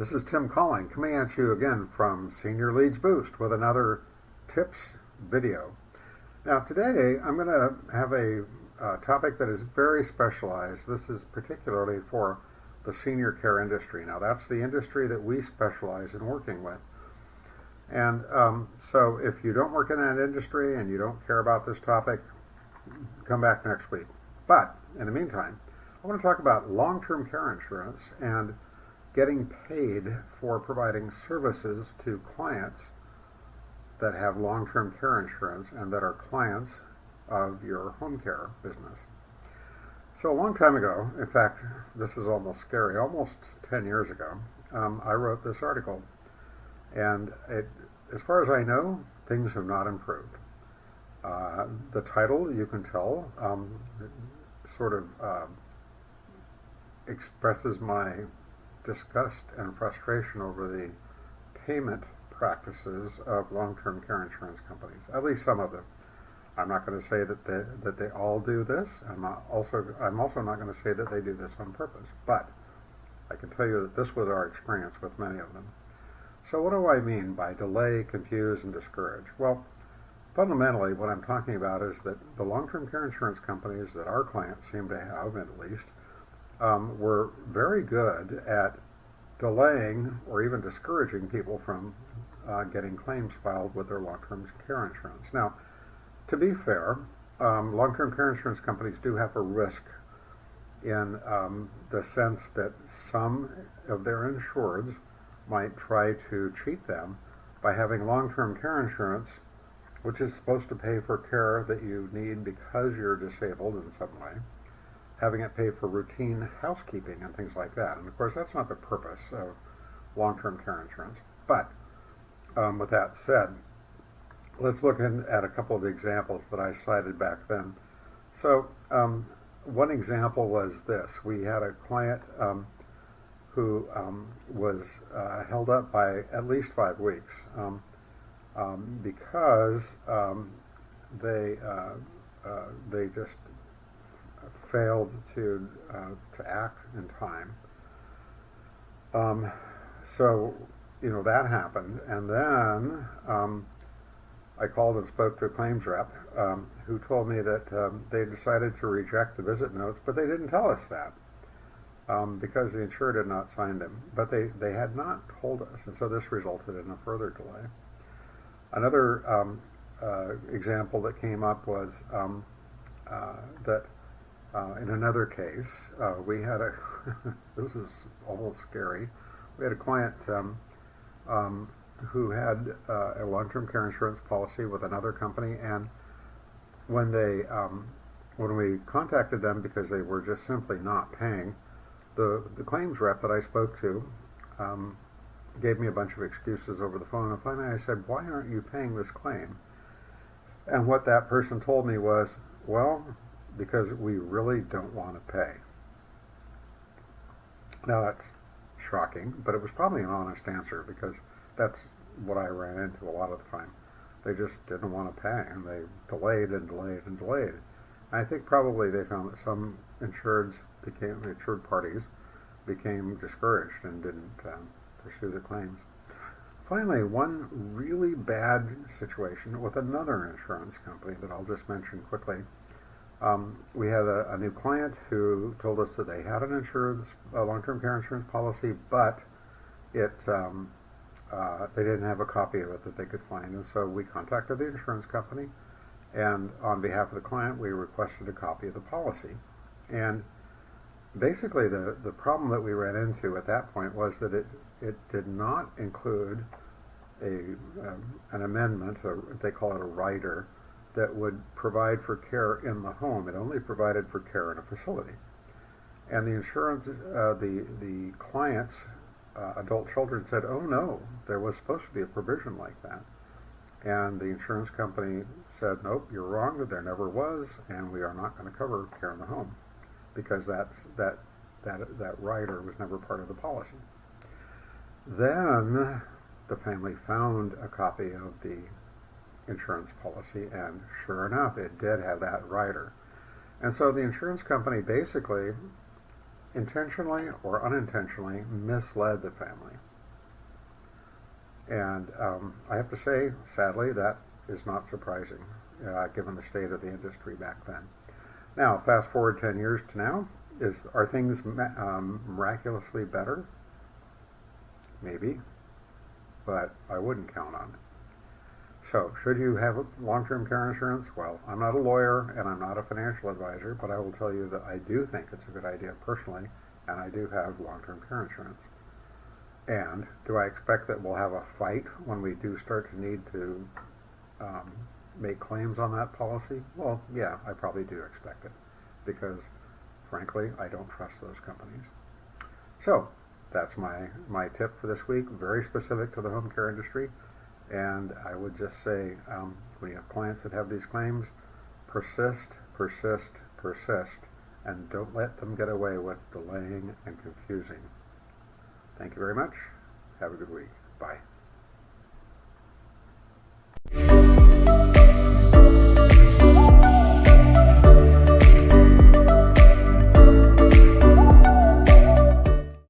This is Tim calling, coming at you again from Senior Leads Boost with another tips video. Now today I'm going to have a topic that is very specialized. This is particularly for the senior care industry. Now that's the industry that we specialize in working with. And so if you don't work in that industry and you don't care about this topic, come back next week. But in the meantime, I want to talk about long-term care insurance and getting paid for providing services to clients that have long-term care insurance and that are clients of your home care business. So a long time ago, in fact, this is almost scary, almost 10 years ago, I wrote this article. And as far as I know, things have not improved. The title, you can tell, sort of expresses my disgust and frustration over the payment practices of long-term care insurance companies, at least some of them. I'm not going to say that they all do this. I'm also not going to say that they do this on purpose, but I can tell you that this was our experience with many of them. So what do I mean by delay, confuse, and discourage? Well, fundamentally what I'm talking about is that the long-term care insurance companies that our clients seem to have, at least, were very good at delaying or even discouraging people from getting claims filed with their long-term care insurance. Now, to be fair, long-term care insurance companies do have a risk in the sense that some of their insureds might try to cheat them by having long-term care insurance, which is supposed to pay for care that you need because you're disabled in some way, having it pay for routine housekeeping and things like that. And of course, that's not the purpose of long-term care insurance. But with that said, let's look at a couple of examples that I cited back then. So one example was this. We had a client who was held up by at least 5 weeks because they just failed to act in time. So that happened, and then I called and spoke to a claims rep who told me that they decided to reject the visit notes, but they didn't tell us that because the insured had not signed them. But they had not told us, and so this resulted in a further delay. Another example that came up was that in another case, we had this is almost scary, we had a client who had a long-term care insurance policy with another company, and when we contacted them because they were just simply not paying, the claims rep that I spoke to gave me a bunch of excuses over the phone, and finally I said, "Why aren't you paying this claim?" And what that person told me was, "Well, because we really don't want to pay." Now that's shocking, but it was probably an honest answer because that's what I ran into a lot of the time. They just didn't want to pay, and they delayed and delayed and delayed. I think probably they found that some insured parties became discouraged and didn't pursue the claims. Finally, one really bad situation with another insurance company that I'll just mention quickly. We had a new client who told us that they had a long-term care insurance policy, but they didn't have a copy of it that they could find, and so we contacted the insurance company, and on behalf of the client, we requested a copy of the policy. And basically, the problem that we ran into at that point was that it did not include an amendment, they call it a rider, that would provide for care in the home. It only provided for care in a facility. And the insurance, the client's adult children said, "Oh no, there was supposed to be a provision like that." And the insurance company said, "Nope, you're wrong, that there never was, and we are not going to cover care in the home because that rider was never part of the policy." Then the family found a copy of the insurance policy, and sure enough, it did have that rider. And so the insurance company basically intentionally or unintentionally misled the family. And I have to say, sadly, that is not surprising, given the state of the industry back then. Now, fast forward 10 years to now, are things miraculously better? Maybe, but I wouldn't count on it. So, should you have long-term care insurance? Well, I'm not a lawyer and I'm not a financial advisor, but I will tell you that I do think it's a good idea personally, and I do have long-term care insurance. And do I expect that we'll have a fight when we do start to need to make claims on that policy? Well, yeah, I probably do expect it, because frankly, I don't trust those companies. So, that's my tip for this week, very specific to the home care industry. And I would just say, when you have clients that have these claims, persist, persist, persist, and don't let them get away with delaying and confusing. Thank you very much. Have a good week. Bye.